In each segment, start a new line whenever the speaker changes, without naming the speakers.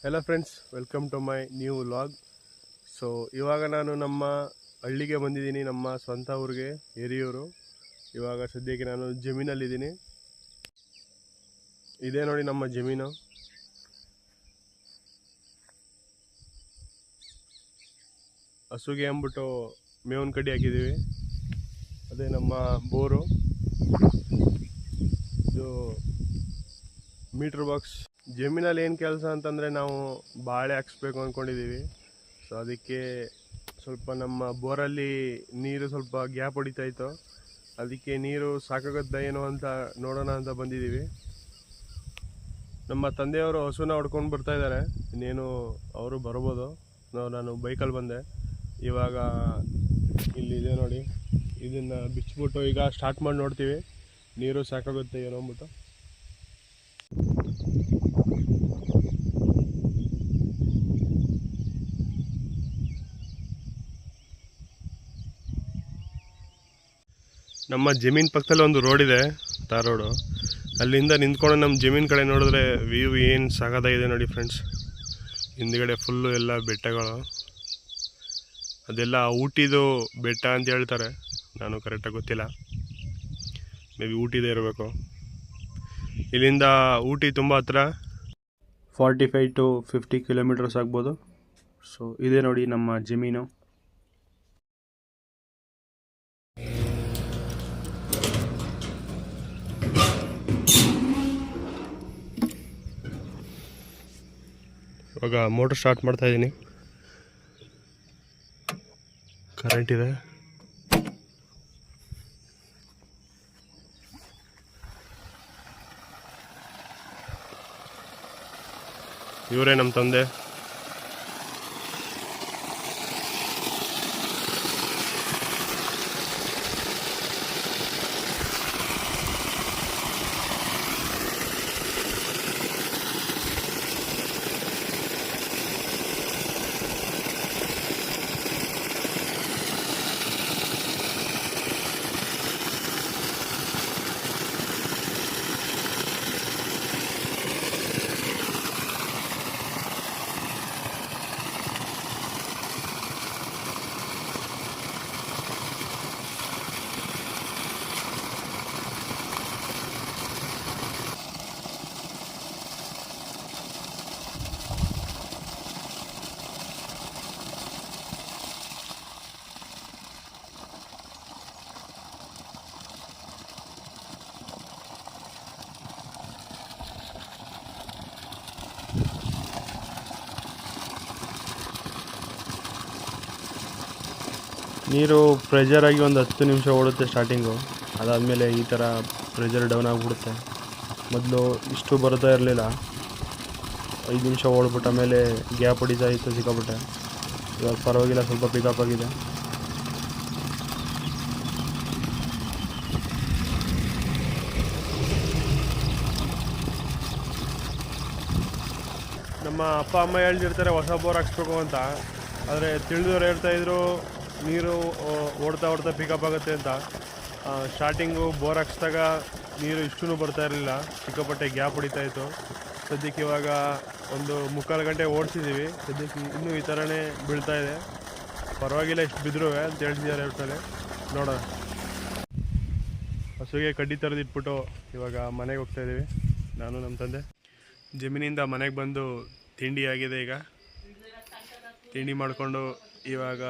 Hello friends, welcome to my new vlog. So ಇವಾಗ ನಾನು ನಮ್ಮ ಹಳ್ಳಿಗೆ ಬಂದಿದ್ದೀನಿ, ನಮ್ಮ ಸ್ವಂತ ಊರಿಗೆ, ಹಿರಿಯೂರು. ಇವಾಗ ಸದ್ಯಕ್ಕೆ ನಾನು ಜಮೀನಲ್ಲಿದ್ದೀನಿ. ಇದೇ ನೋಡಿ ನಮ್ಮ ಜಮೀನು. ಹಸುಗೆ ಅಂದ್ಬಿಟ್ಟು ಮೇವನ್ ಕಡ್ಡಿ ಹಾಕಿದ್ದೀವಿ. ಅದೇ ನಮ್ಮ ಬೋರು. ಇದು ಮೀಟ್ರ್ ಬಾಕ್ಸ್. ಜಮೀನಲ್ಲಿ ಏನು ಕೆಲಸ ಅಂತಂದರೆ ನಾವು ಬಾಳೆ ಹಾಕ್ಸ್ಬೇಕು ಅಂದ್ಕೊಂಡಿದ್ದೀವಿ. ಸೊ ಅದಕ್ಕೆ ಸ್ವಲ್ಪ ನಮ್ಮ ಬೋರಲ್ಲಿ ನೀರು ಸ್ವಲ್ಪ ಗ್ಯಾಪ್ ಹೊಡಿತಾ ಇತ್ತು. ಅದಕ್ಕೆ ನೀರು ಸಾಕಾಗುತ್ತಾ ಏನೋ ಅಂತ ನೋಡೋಣ ಅಂತ ಬಂದಿದ್ದೀವಿ. ನಮ್ಮ ತಂದೆಯವರು ಹಸುನ ಹೊಡ್ಕೊಂಡು ಬರ್ತಾ ಇದ್ದಾರೆ. ಇನ್ನೇನು ಅವರು ಬರ್ಬೋದು. ನಾನು ಬೈಕಲ್ಲಿ ಬಂದೆ. ಇವಾಗ ಇಲ್ಲಿದೆ ನೋಡಿ, ಇದನ್ನು ಬಿಚ್ಚಿಬಿಟ್ಟು ಈಗ ಸ್ಟಾರ್ಟ್ ಮಾಡಿ ನೋಡ್ತೀವಿ ನೀರು ಸಾಕಾಗುತ್ತೆ ಏನೋ ಅಂದ್ಬಿಟ್ಟು. ನಮ್ಮ ಜಮೀನ್ ಪಕ್ಕದಲ್ಲಿ ಒಂದು ರೋಡ್ ಇದೆ, ತಾರ್ ರೋಡು. ಅಲ್ಲಿಂದ ನಿಂತ್ಕೊಂಡು ನಮ್ಮ ಜಮೀನ್ ಕಡೆ ನೋಡಿದ್ರೆ ವ್ಯೂ ಏನು ಸಾಕಾಗಿದೆ ನೋಡಿ ಫ್ರೆಂಡ್ಸ್. ಹಿಂದ್ಗಡೆ ಫುಲ್ಲು ಎಲ್ಲ ಬೆಟ್ಟಗಳು. ಅದೆಲ್ಲ ಊಟಿದು ಬೆಟ್ಟ ಅಂತ ಹೇಳ್ತಾರೆ, ನಾನು ಕರೆಕ್ಟಾಗಿ ಗೊತ್ತಿಲ್ಲ. ಮೇ ಬಿ ಊಟಿದೇ ಇರಬೇಕು. ಇಲ್ಲಿಂದ ಊಟಿ ತುಂಬ ಹತ್ರ, 45 to 50 ಕಿಲೋಮೀಟರ್ಸ್ ಆಗ್ಬೋದು. ಸೊ ಇದೇ ನೋಡಿ ನಮ್ಮ ಜಮೀನು. ಇವಾಗ ಮೋಟರ್ ಸ್ಟಾರ್ಟ್ ಮಾಡ್ತಾ ಇದ್ದೀನಿ. ಕರೆಂಟ್ ಇದೆ. ಇವರೇ ನಮ್ಮ ತಂದೆ. ನೀರು ಪ್ರೆಷರ್ ಆಗಿ ಒಂದು 10 ನಿಮಿಷ ಓಡುತ್ತೆ ಸ್ಟಾರ್ಟಿಂಗು. ಅದಾದಮೇಲೆ ಈ ಥರ ಪ್ರೆಷರ್ ಡೌನ್ ಆಗಿಬಿಡುತ್ತೆ. ಮೊದಲು ಇಷ್ಟು ಬರ್ತಾ ಇರಲಿಲ್ಲ, 5 ನಿಮಿಷ ಓಡ್ಬಿಟ್ಟು ಆಮೇಲೆ ಗ್ಯಾಪ್ ಹೊಡಿತಾ ಇತ್ತು ಸಿಕ್ಕಾಬಿಟ್ಟೆ. ಇವಾಗ ಪರವಾಗಿಲ್ಲ, ಸ್ವಲ್ಪ ಪಿಕಪ್ ಆಗಿದೆ. ನಮ್ಮ ಅಪ್ಪ ಅಮ್ಮ ಹೇಳ್ತಿರ್ತಾರೆ ಹೊಸ ಬೋರ್ ಹಾಕ್ಸ್ಬೇಕು ಅಂತ. ಆದರೆ ತಿಳಿದವ್ರು ಹೇಳ್ತಾಯಿದ್ರು ನೀರು ಓಡ್ತಾ ಪಿಕಪ್ ಆಗುತ್ತೆ ಅಂತ. ಸ್ಟಾರ್ಟಿಂಗು ಬೋರ್ ಹಾಕ್ಸಿದಾಗ ನೀರು ಇಷ್ಟೂ ಬರ್ತಾ ಇರಲಿಲ್ಲ, ಸಿಕ್ಕಾಪಟ್ಟೆ ಗ್ಯಾಪ್ ಹೊಡಿತಾಯಿತ್ತು. ಸದ್ಯಕ್ಕೆ ಇವಾಗ ಒಂದು 3/4 ಗಂಟೆ ಓಡಿಸಿದ್ದೀವಿ. ಸದ್ಯಕ್ಕೆ ಇನ್ನೂ ಈ ಥರನೇ ಬೀಳ್ತಾ ಇದೆ. ಪರವಾಗಿಲ್ಲ ಇಷ್ಟು ಬಿದ್ದರೂ ಅಂತ ಹೇಳ್ತಿದ್ದಾರೆ ಹೇಳ್ತಾರೆ. ನೋಡೋಣ. ಹಸುಗೆ ಕಡ್ಡಿ ತರದಿಟ್ಬಿಟ್ಟು ಇವಾಗ ಮನೆಗೆ ಹೋಗ್ತಾಯಿದ್ದೀವಿ, ನಾನು ನಮ್ಮ ತಂದೆ. ಜಮೀನಿಂದ ಮನೆಗೆ ಬಂದು ತಿಂಡಿ ಆಗಿದೆ. ಈಗ ತಿಂಡಿ ಮಾಡಿಕೊಂಡು ಇವಾಗ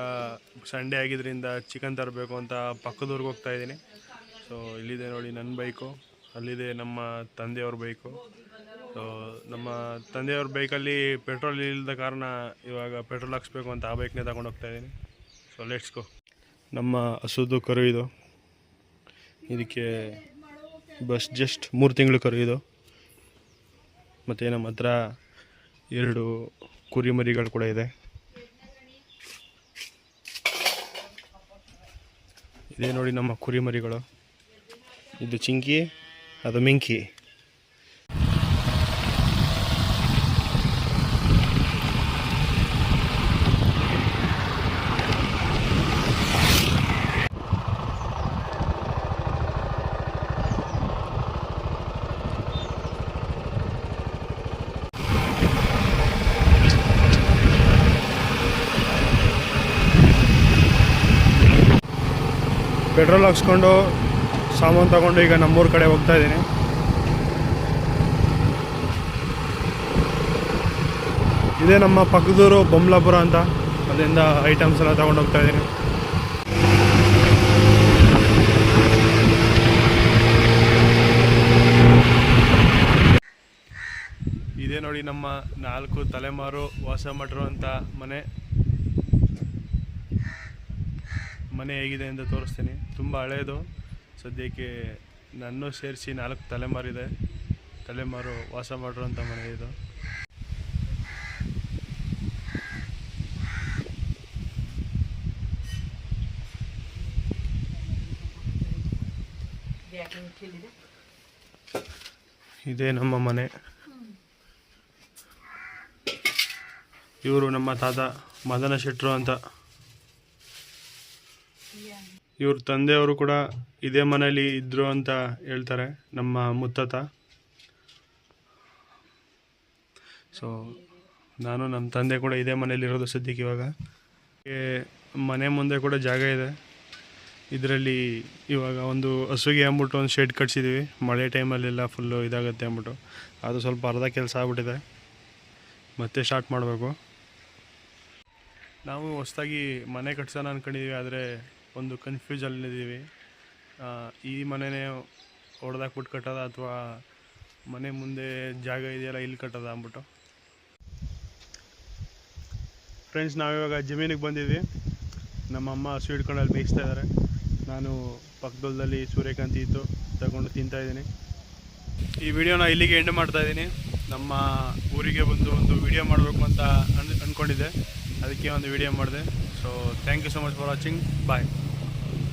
ಸಂಡೇ ಆಗಿದ್ದರಿಂದ ಚಿಕನ್ ತರಬೇಕು ಅಂತ ಪಕ್ಕದೂರ್ಗೆ ಹೋಗ್ತಾಯಿದ್ದೀನಿ. ಸೊ ಇಲ್ಲಿದೆ ನೋಡಿ ನನ್ನ ಬೈಕು, ಅಲ್ಲಿದೆ ನಮ್ಮ ತಂದೆಯವ್ರ ಬೈಕು. ಸೊ ನಮ್ಮ ತಂದೆಯವ್ರ ಬೈಕಲ್ಲಿ ಪೆಟ್ರೋಲ್ ಇಲ್ಲದ ಕಾರಣ ಇವಾಗ ಪೆಟ್ರೋಲ್ ಹಾಕ್ಸ್ಬೇಕು ಅಂತ ಆ ಬೈಕ್ನೇ ತಗೊಂಡು ಹೋಗ್ತಾಯಿದ್ದೀನಿ. So let's go. ನಮ್ಮ ಹಸುದು ಕರು ಇದು. ಇದಕ್ಕೆ ಜಸ್ಟ್ 3 ತಿಂಗಳು ಕರು ಇದು. ಮತ್ತು ನಮ್ಮ ಹತ್ರ 2 ಕುರಿ ಮರಿಗಳು ಕೂಡ ಇದೆ. ಇದೇ ನೋಡಿ ನಮ್ಮ ಕುರಿ ಮರಿಗಳು. ಇದು ಚಿಂಕಿ, ಅದು ಮಿಂಕಿ. ಪೆಟ್ರೋಲ್ ಹಾಕ್ಸ್ಕೊಂಡು ಸಾಮಾನು ತಗೊಂಡು ಈಗ ನಮ್ಮೂರ ಕಡೆ ಹೋಗ್ತಾ ಇದ್ದೀನಿ. ಇದೇ ನಮ್ಮ ಪಕ್ಕದೂರು ಬೊಮ್ಲಾಪುರ ಅಂತ, ಅಲ್ಲಿಂದ ಐಟಮ್ಸ್ ಎಲ್ಲ ತಗೊಂಡು ಹೋಗ್ತಾ ಇದ್ದೀನಿ. ಇದೇ ನೋಡಿ ನಮ್ಮ 4 ತಲೆಮಾರು ವಾಸ ಮಾಡಿರುವಂಥ ಮನೆ ಹೇಗಿದೆ ಅಂತ ತೋರಿಸ್ತೀನಿ. ತುಂಬ ಹಳೆಯದು, ಸದ್ಯಕ್ಕೆ ನನ್ನೂ ಸೇರಿಸಿ 4 ತಲೆಮಾರು ವಾಸ ಮಾಡಿರುವಂಥ ಮನೆ ಇದು. ಇದೇ ನಮ್ಮ ಮನೆ. ಇವರು ನಮ್ಮ ತಾತ ಮದನ ಶೆಟ್ರು ಅಂತ. ಇವ್ರ ತಂದೆಯವರು ಕೂಡ ಇದೇ ಮನೆಯಲ್ಲಿ ಇದ್ರು ಅಂತ ಹೇಳ್ತಾರೆ, ನಮ್ಮ ಮುತ್ತಾತ. ಸೊ ನಾನು ನಮ್ಮ ತಂದೆ ಕೂಡ ಇದೇ ಮನೆಯಲ್ಲಿರೋದು ಸದ್ಯಕ್ಕೆ. ಇವಾಗ ಮನೆ ಮುಂದೆ ಕೂಡ ಜಾಗ ಇದೆ. ಇದರಲ್ಲಿ ಇವಾಗ ಒಂದು ಹಸುಗೆ ಅಂದ್ಬಿಟ್ಟು ಒಂದು ಶೆಡ್ ಕಟ್ಸಿದ್ದೀವಿ. ಮಳೆ ಟೈಮಲ್ಲೆಲ್ಲ ಫುಲ್ಲು ಇದಾಗುತ್ತೆ ಅಂದ್ಬಿಟ್ಟು ಅದು ಸ್ವಲ್ಪ ಅರ್ಧ ಕೆಲಸ ಆಗ್ಬಿಟ್ಟಿದೆ, ಮತ್ತೆ ಸ್ಟಾರ್ಟ್ ಮಾಡಬೇಕು. ನಾವು ಹೊಸದಾಗಿ ಮನೆ ಕಟ್ಸೋಣ ಅಂದ್ಕೊಂಡಿದ್ದೀವಿ, ಆದರೆ ಒಂದು ಕನ್ಫ್ಯೂಸಲ್ಲಿದ್ದೀವಿ. ಈ ಮನೆನೇ ಹೊಡೆದಾಕ್ಬಿಟ್ಟು ಕಟ್ಟೋದ ಅಥವಾ ಮನೆ ಮುಂದೆ ಜಾಗ ಇದೆಯಲ್ಲ ಇಲ್ಲಿ ಕಟ್ಟೋದ ಅಂದ್ಬಿಟ್ಟು. ಫ್ರೆಂಡ್ಸ್, ನಾವಿವಾಗ ಜಮೀನಿಗೆ ಬಂದಿದ್ವಿ. ನಮ್ಮಮ್ಮ ಹಸು ಹಿಡ್ಕೊಂಡು ಅಲ್ಲಿ ಮೇಯಿಸ್ತಾ ಇದ್ದಾರೆ. ನಾನು ಪಕ್ಕದಲ್ಲಿ ಸೂರ್ಯಕಾಂತಿ ಇತ್ತು ತಗೊಂಡು ತಿಂತಾಯಿದ್ದೀನಿ. ಈ ವಿಡಿಯೋನ ಇಲ್ಲಿಗೆ ಎಂಡ್ ಮಾಡ್ತಾಯಿದ್ದೀನಿ. ನಮ್ಮ ಊರಿಗೆ ಬಂದು ಒಂದು ವಿಡಿಯೋ ಮಾಡಬೇಕು ಅಂತ ಅಂದ್ಕೊಂಡಿದ್ದೆ, ಅದಕ್ಕೆ ಒಂದು ವಿಡಿಯೋ ಮಾಡಿದೆ. So thank you so much for watching. Bye.